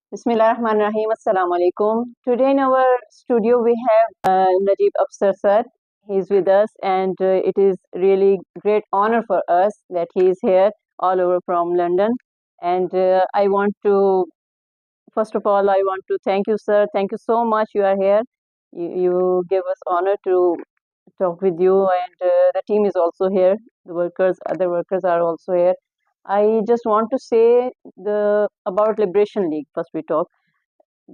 Bismillahirrahmanirrahim. Assalamu alaikum. Today in our studio we have Najib Afsar sir. He's with us, and it is really great honor for us that he is here all over from London. And I want to, first of all, I want to thank you, sir. Thank you so much. You are here. You give us honor to talk with you, and the team is also here. The workers, other workers are also here. I just want to say about Liberation League. First, we talk.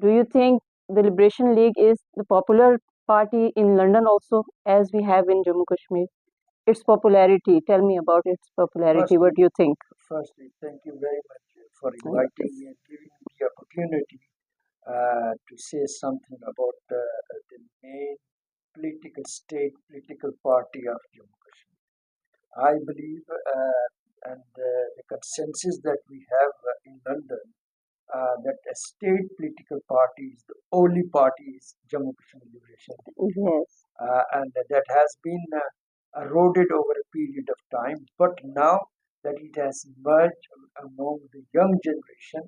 Do you think the Liberation League is the popular party in London also, as we have in Jammu Kashmir? Its popularity. Tell me about its popularity. What do you think? Firstly, thank you very much for inviting me and giving me the opportunity to say something about the main political party of Jammu Kashmir. I believe, and the consensus that we have in London, that a state political party is the only party is Jammu Kashmir Liberation League. Yes. And that has been eroded over a period of time. But now that it has emerged among the young generation,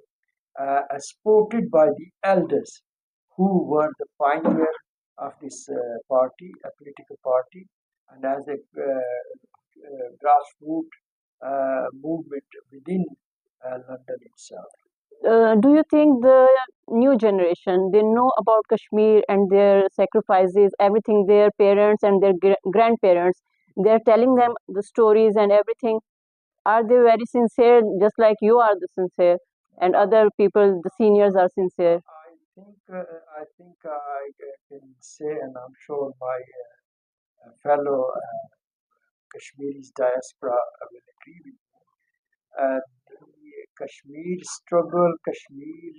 supported by the elders who were the pioneer of this party, a political party, and as a grassroots movement within London itself. Do you think the new generation, they know about Kashmir and their sacrifices, everything, their parents and their grandparents, they're telling them the stories and everything? Are they very sincere, just like you are the sincere, and other people, the seniors, are sincere? I think I can say, and I'm sure my fellow Kashmiri's diaspora will agree with me. The Kashmir struggle, Kashmir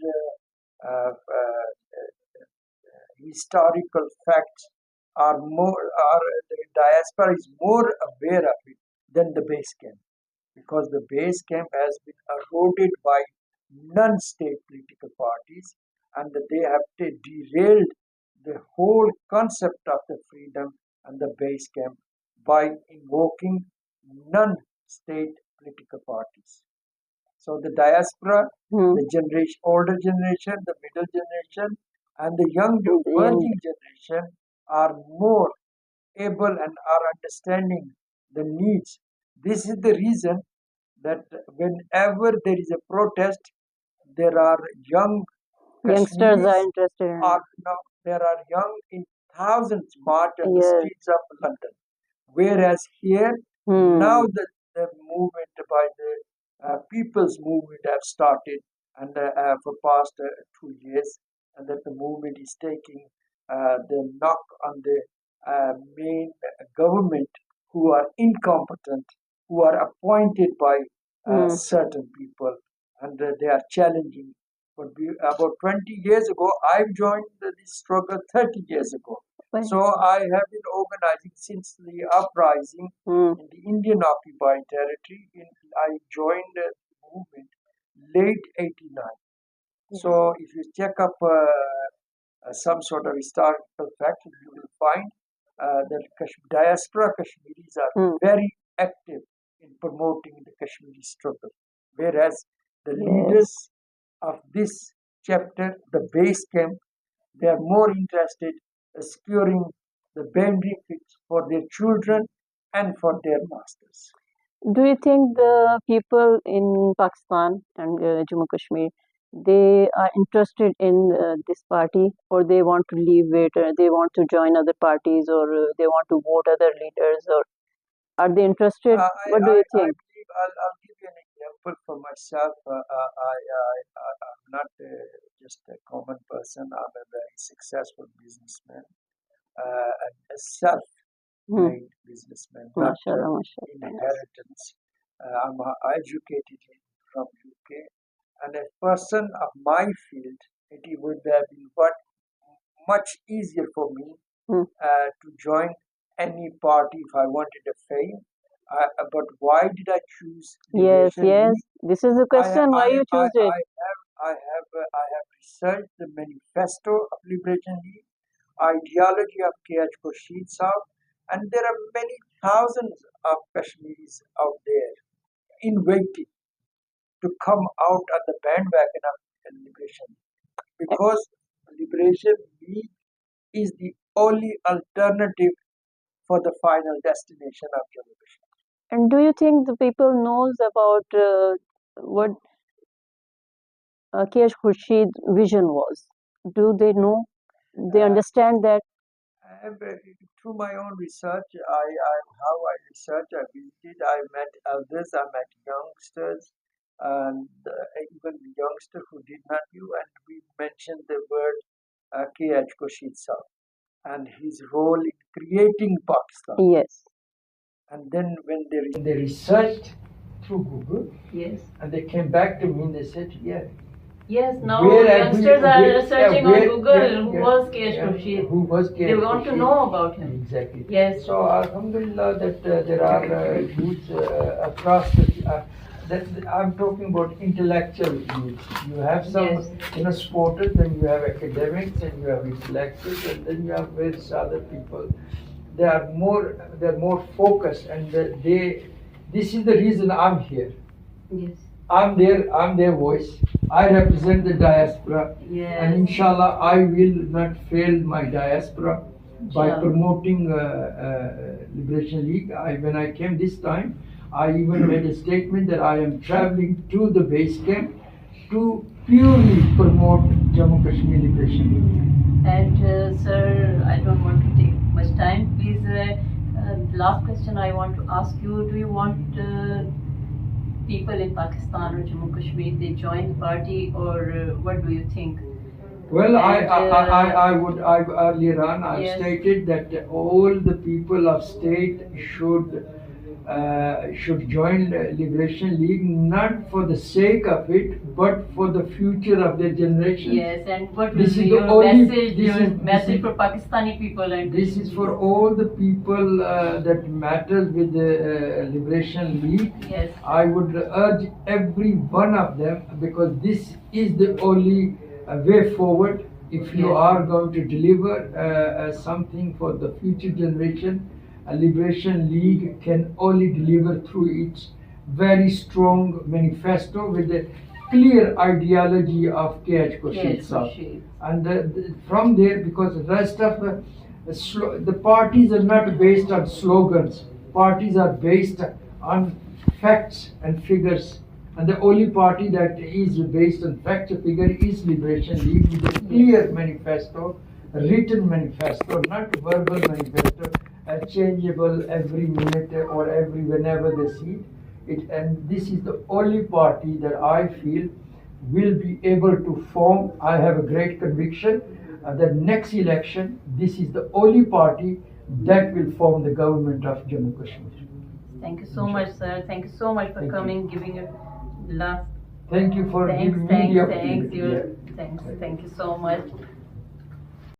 historical facts are the diaspora is more aware of it than the base camp, because the base camp has been eroded by non-state political parties, and they have derailed the whole concept of the freedom and the base camp by invoking non-state political parties. So the diaspora, the older generation, the middle generation, and the young emerging generation are more able and are understanding the needs. This is the reason that whenever there is a protest, there are young Youngsters are Kashmiris interested in it. there are young in thousands march on the streets of London. Whereas here, now the movement by the people's movement have started, and for past 2 years, and that the movement is taking the knock on the main government, who are incompetent, who are appointed by certain people, and they are challenging. But about 20 years ago, I joined this struggle 30 years ago. So I have been organizing since the uprising in the Indian occupied territory. I joined the movement late '89. So if you check up some sort of historical fact, you will find that diaspora Kashmiris are very active in promoting the Kashmiri struggle, whereas the leaders of this chapter, the base camp, they are more interested in securing the benefits for their children and for their masters. Do you think the people in Pakistan and Jammu Kashmir, they are interested in this party, or they want to leave it, or they want to join other parties, or they want to vote other leaders, or are they interested? What do you think? I'll give you an example for myself. I'm not just a common person. I'm a very successful businessman, and a self-made businessman, not inheritance. I'm educated from UK, and a person of my field, it would have been much easier for me to join any party if I wanted a fame. But why did I choose Liberation League? This is the question. Why you choose it? I have researched the manifesto of Liberation League, ideology of K.H. Khurshid Saab, and there are many thousands of Kashmiris out there in waiting to come out on the bandwagon of Liberation League. because Liberation League is the only alternative for the final destination of Jammu Kashmir. And do you think the people knows about what K.H. Khurshid's vision was? Do they know? They understand that? Through my own research, how I research, I visited, I met elders, I met youngsters, and even the youngster who did not know, and we mentioned the word K.H. Khurshid Sahib and his role in creating Pakistan. Yes. And then when they researched through Google, Yes. and they came back to me and they said, yeah. Yes, now youngsters are searching on Google who was K.H. Khurshid. Who was K.H. They want to know about him. Exactly. Yes. So Alhamdulillah that there are youths across that I'm talking about intellectual youth. You have some, Yes. sporters, then you have academics, and you have intellectuals, and then you have various other people. They're more focused, and this is the reason I'm here. Yes. I'm their voice. I represent the diaspora, Yes. and inshallah I will not fail my diaspora by Inshallah. promoting Liberation League. When I came this time, I even made a statement that I am traveling to the base camp to purely promote Jammu Kashmir Liberation League. And sir, I don't want to take much time. Please, last question I want to ask you: do you want people in Pakistan or Jammu Kashmir they join the party, or what do you think? Well, And, I earlier on I Yes. stated that all the people of state should join the Liberation League, not for the sake of it, but for the future of their generation. Yes, and what will This be is the your only- message? this Your is- message for Pakistani people and This is for all the people that matters with the Liberation League. Yes. I would urge every one of them, because this is the only way forward. If you Yes. are going to deliver something for the future generation, a Liberation League can only deliver through its very strong manifesto with a clear ideology of K.H. Khurshid Yes, Sahib. Khurshid. And from there, because the rest of the parties are not based on slogans, parties are based on facts and figures. And the only party that is based on facts and figures is Liberation League, with a clear manifesto, written manifesto, not verbal manifesto, changeable every minute or whenever they see it. And this is the only party that I feel will be able to form. I have a great conviction that next election, this is the only party that will form the government of Jammu Kashmir. Thank you so much, sir. Thank you so much for Thank you. coming, giving your last. Thank you for giving me the opportunity. Thank you so much.